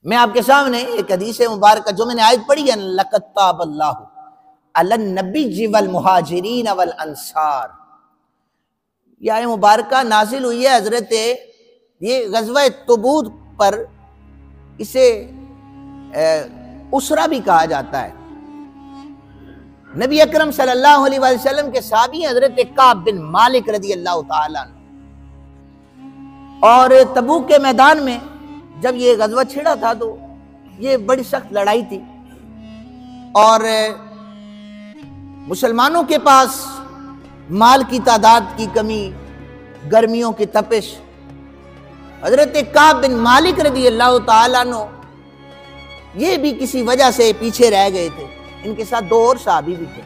میں آپ کے سامنے ایک حدیث مبارکہ جو میں نے آیت پڑھی ہے، لَقَدْ تَابَ اللَّهُ عَلَى النَّبِيِّ وَالْمُهَاجِرِينَ وَالْأَنصَارِ، یہ آیت مبارکہ نازل ہوئی ہے حضرت یہ غزوہ تبوک پر، اسے اسرہ بھی کہا جاتا ہے۔ نبی اکرم صلی اللہ علیہ وسلم کے صحابی حضرت کعب بن مالک رضی اللہ تعالیٰ عنہ، اور تبوک کے میدان میں جب یہ غزوہ چھڑا تھا تو یہ بڑی سخت لڑائی تھی، اور مسلمانوں کے پاس مال کی تعداد کی کمی، گرمیوں کی تپش، حضرت کعب بن مالک رضی اللہ تعالیٰ عنہ یہ بھی کسی وجہ سے پیچھے رہ گئے تھے۔ ان کے ساتھ 2 اور صحابی بھی تھے۔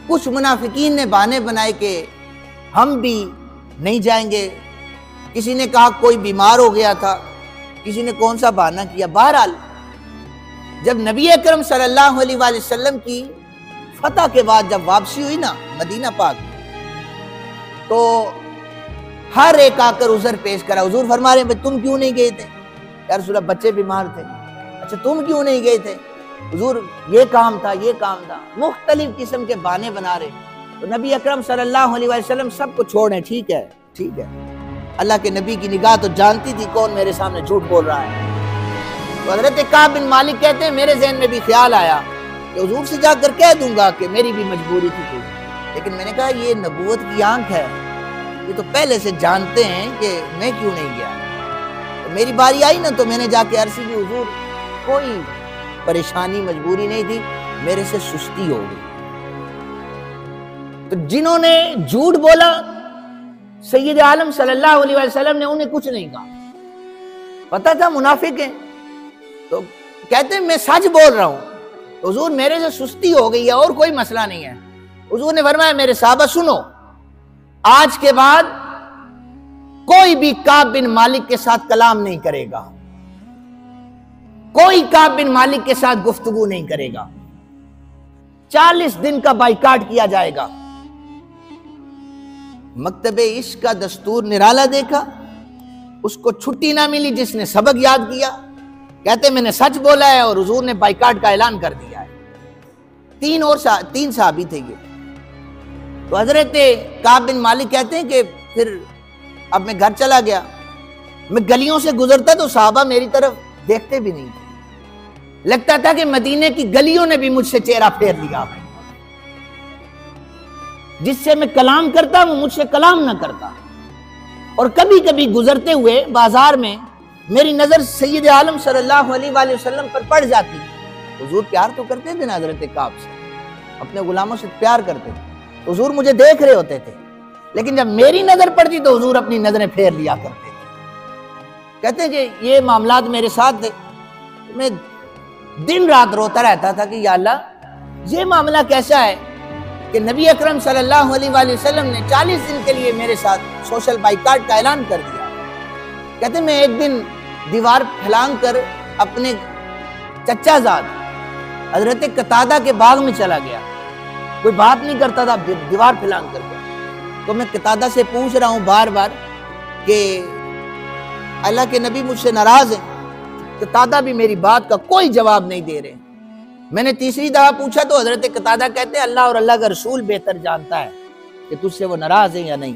کچھ منافقین نے بہانے بنائے کہ ہم بھی نہیں جائیں گے، کسی نے کہا کوئی بیمار ہو گیا تھا، کسی نے کون سا بہانہ کیا۔ بہرحال جب نبی اکرم صلی اللہ علیہ وآلہ وسلم کی فتح کے بعد جب واپسی ہوئی نا مدینہ پاک، تو ہر ایک آ کر عذر پیش کرا۔ حضور فرما رہے ہیں تم کیوں نہیں گئے تھے؟ یا رسول اللہ بچے بیمار تھے۔ اچھا تم کیوں نہیں گئے تھے؟ حضور یہ کام تھا، یہ کام تھا، مختلف قسم کے بہانے بنا رہے۔ تو نبی اکرم صلی اللہ علیہ وسلم سب کو چھوڑیں، ٹھیک ہے ٹھیک ہے۔ اللہ کے نبی کی نگاہ تو جانتی تھی کون میرے سامنے جھوٹ بول رہا ہے۔ تو حضرت کعب بن مالک کہتے ہیں میرے ذہن میں بھی خیال آیا کہ حضور سے جا کر کہہ دوں گا کہ میری بھی مجبوری تھی کوئی، لیکن میں نے کہا یہ نبوت کی آنکھ ہے، یہ تو پہلے سے جانتے ہیں کہ میں کیوں نہیں گیا۔ تو میری باری آئی نا تو میں نے جا کے عرض کی حضور کوئی پریشانی مجبوری نہیں تھی، میرے سے سستی ہو گئی۔ تو جنہوں نے جھوٹ بولا سید عالم صلی اللہ علیہ وسلم نے انہیں کچھ نہیں کہا، پتہ تھا منافق ہیں، تو کہتے ہیں میں سچ بول رہا ہوں، حضور میرے سے سستی ہو گئی ہے اور کوئی مسئلہ نہیں ہے۔ حضور نے فرمایا میرے صحابہ سنو، آج کے بعد کوئی بھی کعب بن مالک کے ساتھ کلام نہیں کرے گا، کوئی کعب بن مالک کے ساتھ گفتگو نہیں کرے گا، 40 دن کا بائیکاٹ کیا جائے گا۔ مکتب عشق کا دستور نرالا دیکھا، اس کو چھٹی نہ ملی، جس نے سبق یاد کیا، کہتے میں نے سچ بولا ہے اور حضور نے بائیکاٹ کا اعلان کر دیا ہے۔ 3 صحابی تھے یہ۔ تو حضرت کعب بن مالک کہتے ہیں کہ پھر اب میں گھر چلا گیا، میں گلیوں سے گزرتا تو صحابہ میری طرف دیکھتے بھی نہیں تھے، لگتا تھا کہ مدینے کی گلیوں نے بھی مجھ سے چہرہ پھیر لیا ہے، جس سے میں کلام کرتا وہ مجھ سے کلام نہ کرتا۔ اور کبھی کبھی گزرتے ہوئے بازار میں میری نظر سید عالم صلی اللہ علیہ وآلہ وسلم پر پڑ جاتی۔ حضور پیار تو کرتے تھے نا حضرت کعب سے، اپنے غلاموں سے پیار کرتے تھے، حضور مجھے دیکھ رہے ہوتے تھے، لیکن جب میری نظر پڑتی تو حضور اپنی نظریں پھیر لیا کرتے تھے۔ کہتے ہیں کہ یہ معاملات میرے ساتھ تھے، میں دن رات روتا رہتا تھا کہ یا اللہ یہ معاملہ کیسا ہے کہ نبی اکرم صلی اللہ علیہ وآلہ وسلم نے 40 دن کے لیے میرے ساتھ سوشل بائیکاٹ کا اعلان کر دیا۔ کہتے ہیں میں ایک دن دیوار پھلانگ کر اپنے چچا زاد حضرت قتادہ کے باغ میں چلا گیا، کوئی بات نہیں کرتا تھا دیوار پھلانگ کر کے۔ تو میں قتادہ سے پوچھ رہا ہوں بار بار کہ اللہ کے نبی مجھ سے ناراض ہیں، قتادہ بھی میری بات کا کوئی جواب نہیں دے رہے۔ میں نے تیسری دفعہ پوچھا تو حضرت قتادہ کہتے ہیں اللہ اور اللہ کا رسول بہتر جانتا ہے کہ تجھ سے وہ ناراض ہے یا نہیں۔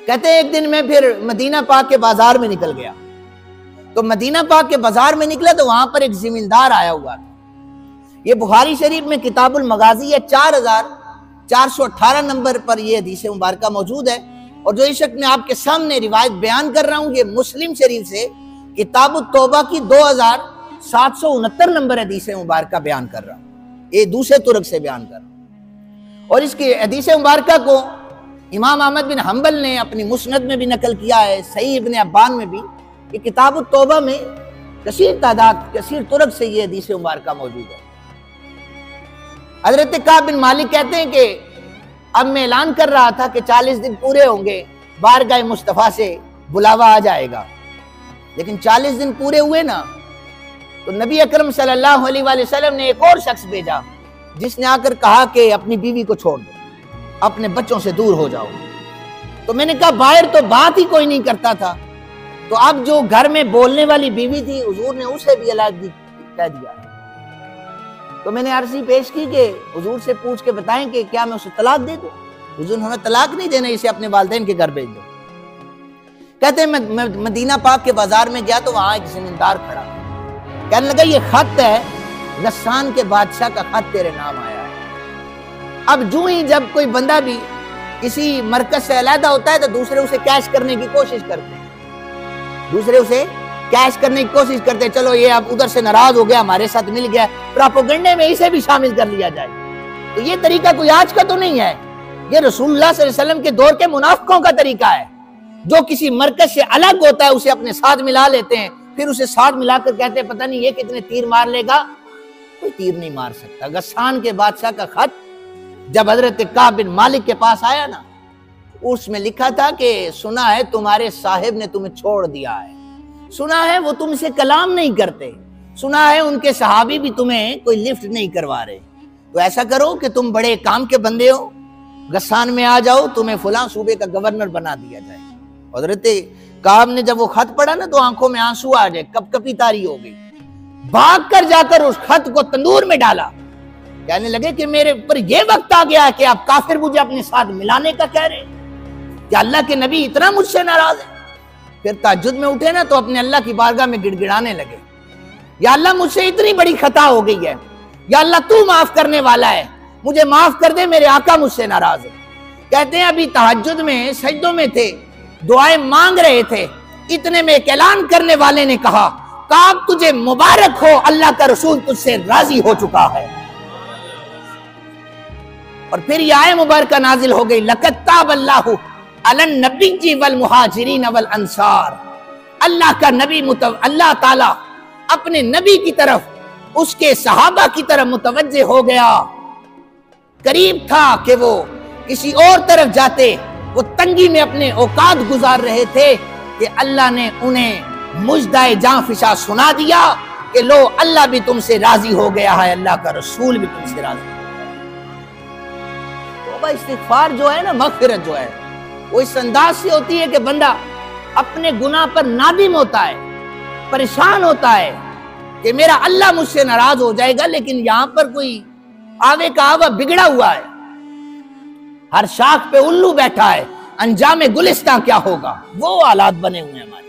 کہتے ہیں ایک دن میں پھر مدینہ پاک کے بازار میں نکل گیا، تو مدینہ پاک کے بازار میں نکلا تو وہاں پر ایک زمیندار آیا ہوا تھا۔ یہ بخاری شریف میں کتاب المغازی ہے، 4418 نمبر پر یہ حدیث مبارکہ موجود ہے، اور جو اس وقت میں آپ کے سامنے روایت بیان کر رہا ہوں یہ مسلم شریف سے کتاب التوبہ کی 2769 نمبر حدیث مبارکہ بیان کر رہا ہوں، یہ دوسرے طرق سے بیان کر رہا ہوں۔ اور اس کی حدیث مبارکہ کو امام احمد بن حنبل نے اپنی مسند میں بھی نقل کیا ہے، صحیح ابن حبان میں بھی، کہ کتاب التوبہ میں کثیر طرق سے یہ حدیث مبارکہ موجود ہے۔ حضرت کعب بن مالک کہتے ہیں کہ اب میں اعلان کر رہا تھا کہ 40 دن پورے ہوں گے، بارگاہ مصطفیٰ سے بلاوا آ جائے گا، لیکن 40 دن پورے ہوئے نا تو نبی اکرم صلی اللہ علیہ وآلہ وسلم نے ایک اور شخص بھیجا جس نے آ کر کہا کہ اپنی بیوی کو چھوڑ دو، اپنے بچوں سے دور ہو جاؤ۔ تو میں نے کہا باہر تو بات ہی کوئی نہیں کرتا تھا، تو اب جو گھر میں بولنے والی بیوی تھی حضور نے اسے بھی علیحدگی کہہ دیا۔ تو میں نے عرضی پیش کی کہ حضور سے پوچھ کے بتائیں کہ کیا میں اسے طلاق دے دوں؟ حضور نے ہمیں طلاق نہیں دینا، اسے اپنے والدین کے گھر بھیج دو۔ کہتے ہیں میں مدینہ پاک کے بازار میں گیا تو وہاں ایک زمیندار کھڑا، کہنے لگا یہ خط ہے غسان کے بادشاہ کا خط تیرے نام آیا ہے۔ اب جو ہی جب کوئی بندہ بھی کسی مرکز سے علیحدہ ہوتا ہے تو دوسرے اسے کیش کرنے کی کوشش کرتے ہیں، چلو یہ اب ادھر سے ناراض ہو گیا، ہمارے ساتھ مل گیا، پراپوگنڈے میں اسے بھی شامل کر لیا جائے۔ تو یہ طریقہ کوئی آج کا تو نہیں ہے، یہ رسول اللہ صلی اللہ علیہ وسلم کے دور کے منافقوں کا طریقہ ہے، جو کسی مرکز سے الگ ہوتا ہے اسے اپنے ساتھ ملا لیتے ہیں، پھر اسے ساتھ ملا کر کہتے ہیں پتہ نہیں یہ کتنے تیر مار لے گا۔ کوئی تیر نہیں مار سکتا۔ غسان کے بادشاہ کا خط جب حضرت کعب بن مالک کے پاس آیا نا، اس میں لکھا تھا کہ سنا ہے تمہارے صاحب نے تمہیں چھوڑ دیا ہے، سنا ہے وہ تم سے کلام نہیں کرتے، سنا ہے ان کے صحابی بھی تمہیں کوئی لفٹ نہیں کروا رہے، تو ایسا کرو کہ تم بڑے کام کے بندے ہو، غسان میں آ جاؤ، تمہیں فلاں صوبے کا گورنر بنا دیا جائے۔ حضرت کعب نے جب وہ خط پڑھا نا تو آنکھوں میں آنسو آ جائے، کپ کپی تاری ہو گئی، بھاگ کر جا کر اس خط کو تندور میں ڈالا، کہنے لگے کہ میرے پر یہ وقت آ گیا ہے کہ آپ کافر مجھے اپنے ساتھ ملانے کا کہہ رہے ہیں، کیا اللہ کے نبی اتنا مجھ سے ناراض ہے؟ پھر تہجد میں اٹھے نا تو اپنے اللہ کی بارگاہ میں گڑ گڑانے لگے، یا اللہ مجھ سے اتنی بڑی خطا ہو گئی ہے، یا اللہ تو معاف کرنے والا ہے، مجھے معاف کر دے، میرے آقا مجھ سے ناراض ہے۔ کہتے ہیں ابھی تہجد میں سجدوں میں تھے، دعائیں مانگ رہے تھے، اتنے میں ایک اعلان کرنے والے نے کہا کعب تجھے مبارک ہو، اللہ کا رسول تجھ سے راضی ہو چکا ہے۔ اور پھر یہ آیت مبارکہ نازل ہو گئی لَقَدْ تَابَ اللَّهُ عَلَى النَّبِيِّ وَالْمُهَاجِرِينَ وَالْأَنصَارِ، اللہ کا نبی اللہ تعالیٰ اپنے نبی کی طرف اس کے صحابہ کی طرف متوجہ ہو گیا، قریب تھا کہ وہ کسی اور طرف جاتے، وہ تنگی میں اپنے اوقات گزار رہے تھے کہ اللہ نے انہیں مجدہ جاں فشاں سنا دیا کہ لو اللہ بھی تم سے راضی ہو گیا ہے، اللہ کا رسول بھی تم سے راضی ہو گیا ہے۔ توبہ استغفار جو ہے نا، مغفرت جو ہے، وہ اس انداز سے ہوتی ہے کہ بندہ اپنے گناہ پر نادم ہوتا ہے، پریشان ہوتا ہے کہ میرا اللہ مجھ سے ناراض ہو جائے گا، لیکن یہاں پر کوئی آوے کا آوا بگڑا ہوا ہے، ہر شاخ پہ الو بیٹھا ہے، انجام گلستان کیا ہوگا، وہ حالات بنے ہوئے ہیں ہمارے۔